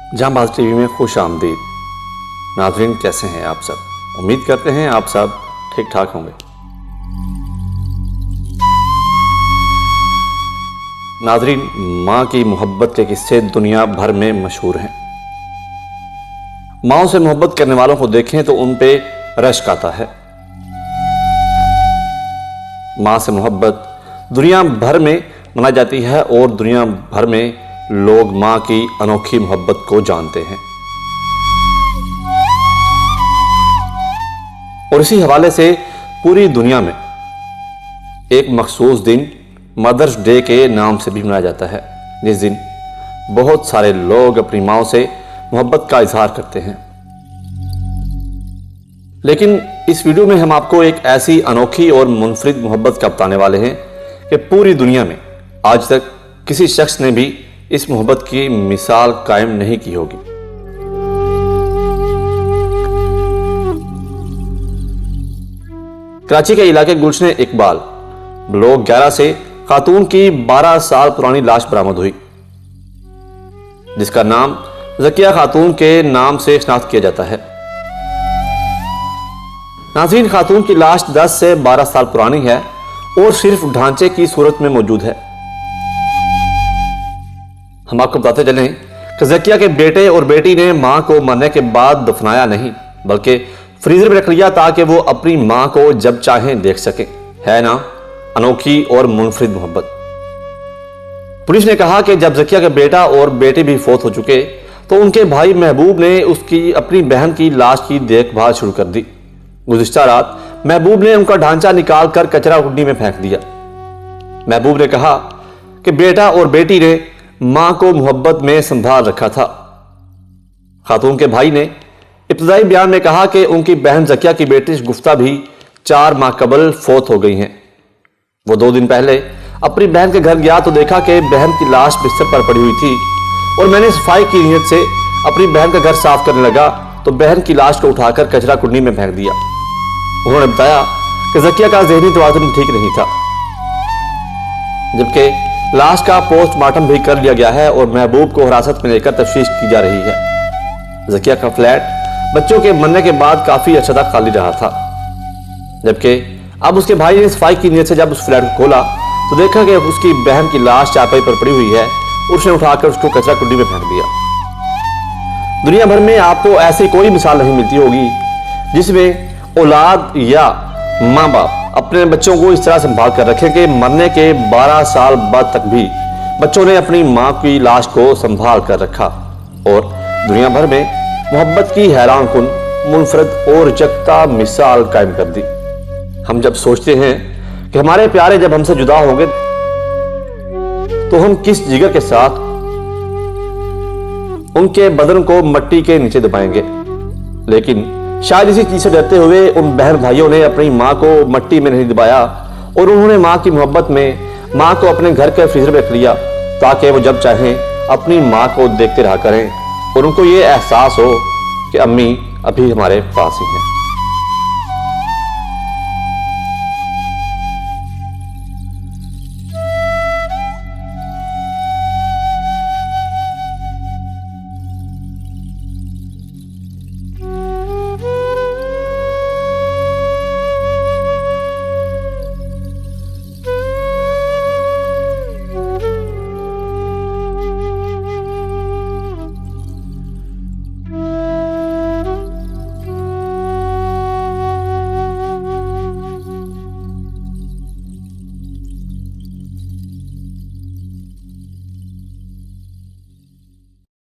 जांबाज टीवी में खुश आमदीद। नाज़रीन, कैसे हैं आप सब? उम्मीद करते हैं आप सब ठीक ठाक होंगे। नाज़रीन, माँ की मोहब्बत के किस्से दुनिया भर में मशहूर हैं। माँ से मोहब्बत करने वालों को देखें तो उन पे रश्क आता है। माँ से मोहब्बत दुनिया भर में मनाई जाती है और दुनिया भर में लोग माँ की अनोखी मोहब्बत को जानते हैं। और इसी हवाले से पूरी दुनिया में एक मखसूस दिन मदर्स डे के नाम से भी मनाया जाता है, जिस दिन बहुत सारे लोग अपनी माँ से मोहब्बत का इजहार करते हैं। लेकिन इस वीडियो में हम आपको एक ऐसी अनोखी और मुनफरिद मोहब्बत का बताने वाले हैं कि पूरी दुनिया में आज तक किसी शख्स ने भी इस मोहब्बत की मिसाल कायम नहीं की होगी। कराची के इलाके गुलशन इकबाल ब्लॉक 11 से खातून की 12 साल पुरानी लाश बरामद हुई, जिसका नाम ज़किया खातून के नाम से शनाख्त किया जाता है। नाज़रीन, खातून की लाश 10 से 12 साल पुरानी है और सिर्फ ढांचे की सूरत में मौजूद है। हम आपको बताते चलें कि ज़किया के बेटे और बेटी ने मां को मरने के बाद दफनाया नहीं, बल्कि फ्रीजर में रख लिया ताकि वो अपनी मां को जब चाहें देख सके। है ना अनोखी और मुनफरिद मोहब्बत। पुलिस ने कहा कि जब ज़किया का बेटा और बेटी भी फौत हो चुके तो उनके भाई महबूब ने उसकी अपनी बहन की लाश की देखभाल शुरू कर दी। गुज़िश्ता रात महबूब ने उनका ढांचा निकाल कर कचरा कुंडी में फेंक दिया। महबूब ने कहा कि बेटा और बेटी ने मां को मोहब्बत में संभाल रखा था। खातून के भाई ने इब्तिदाई बयान में कहा कि उनकी बहन ज़किया की बेटी गुफ्ता भी 4 माह कबल फौत हो गई हैं। वो 2 दिन पहले अपनी बहन के घर गया तो देखा कि बहन की लाश बिस्तर पर पड़ी हुई थी और मैंने सफाई की नीयत से अपनी बहन का घर साफ करने लगा तो बहन की लाश को उठाकर कचरा कुंडी में फेंक दिया। उन्होंने बताया कि ज़किया का ज़हनी तवाज़ुन ठीक नहीं था, जबकि लाश का पोस्टमार्टम भी कर लिया गया है और महबूब को हिरासत में लेकर तफ्तीश की जा रही है। ज़किया का फ्लैट बच्चों के मरने के बाद काफी अच्छा तक खाली रहा था, जबकि अब उसके भाई ने सफाई की नीयत से जब उस फ्लैट को खोला तो देखा कि उसकी बहन की लाश चारपाई पर पड़ी हुई है। उसने उठाकर उसको कचरा कुंडी में फेंक दिया। दुनिया भर में आपको ऐसी कोई मिसाल नहीं मिलती होगी जिसमें औलाद या माँ बाप अपने बच्चों को इस तरह संभाल कर रखें कि मरने के 12 साल बाद तक भी बच्चों ने अपनी माँ की लाश को संभाल कर रखा और दुनिया भर में मोहब्बत की हैरान कुन, मुनफरद और जगता मिसाल कायम कर दी। हम जब सोचते हैं कि हमारे प्यारे जब हमसे जुदा होंगे तो हम किस जिगर के साथ उनके बदन को मिट्टी के नीचे दबाएंगे, लेकिन शायद इसी चीज से डरते हुए उन बहन भाइयों ने अपनी माँ को मिट्टी में नहीं दबाया और उन्होंने माँ की मोहब्बत में माँ को अपने घर के फ्रीजर में रख लिया ताकि वो जब चाहें अपनी माँ को देखते रहा करें और उनको ये एहसास हो कि अम्मी अभी हमारे पास ही हैं।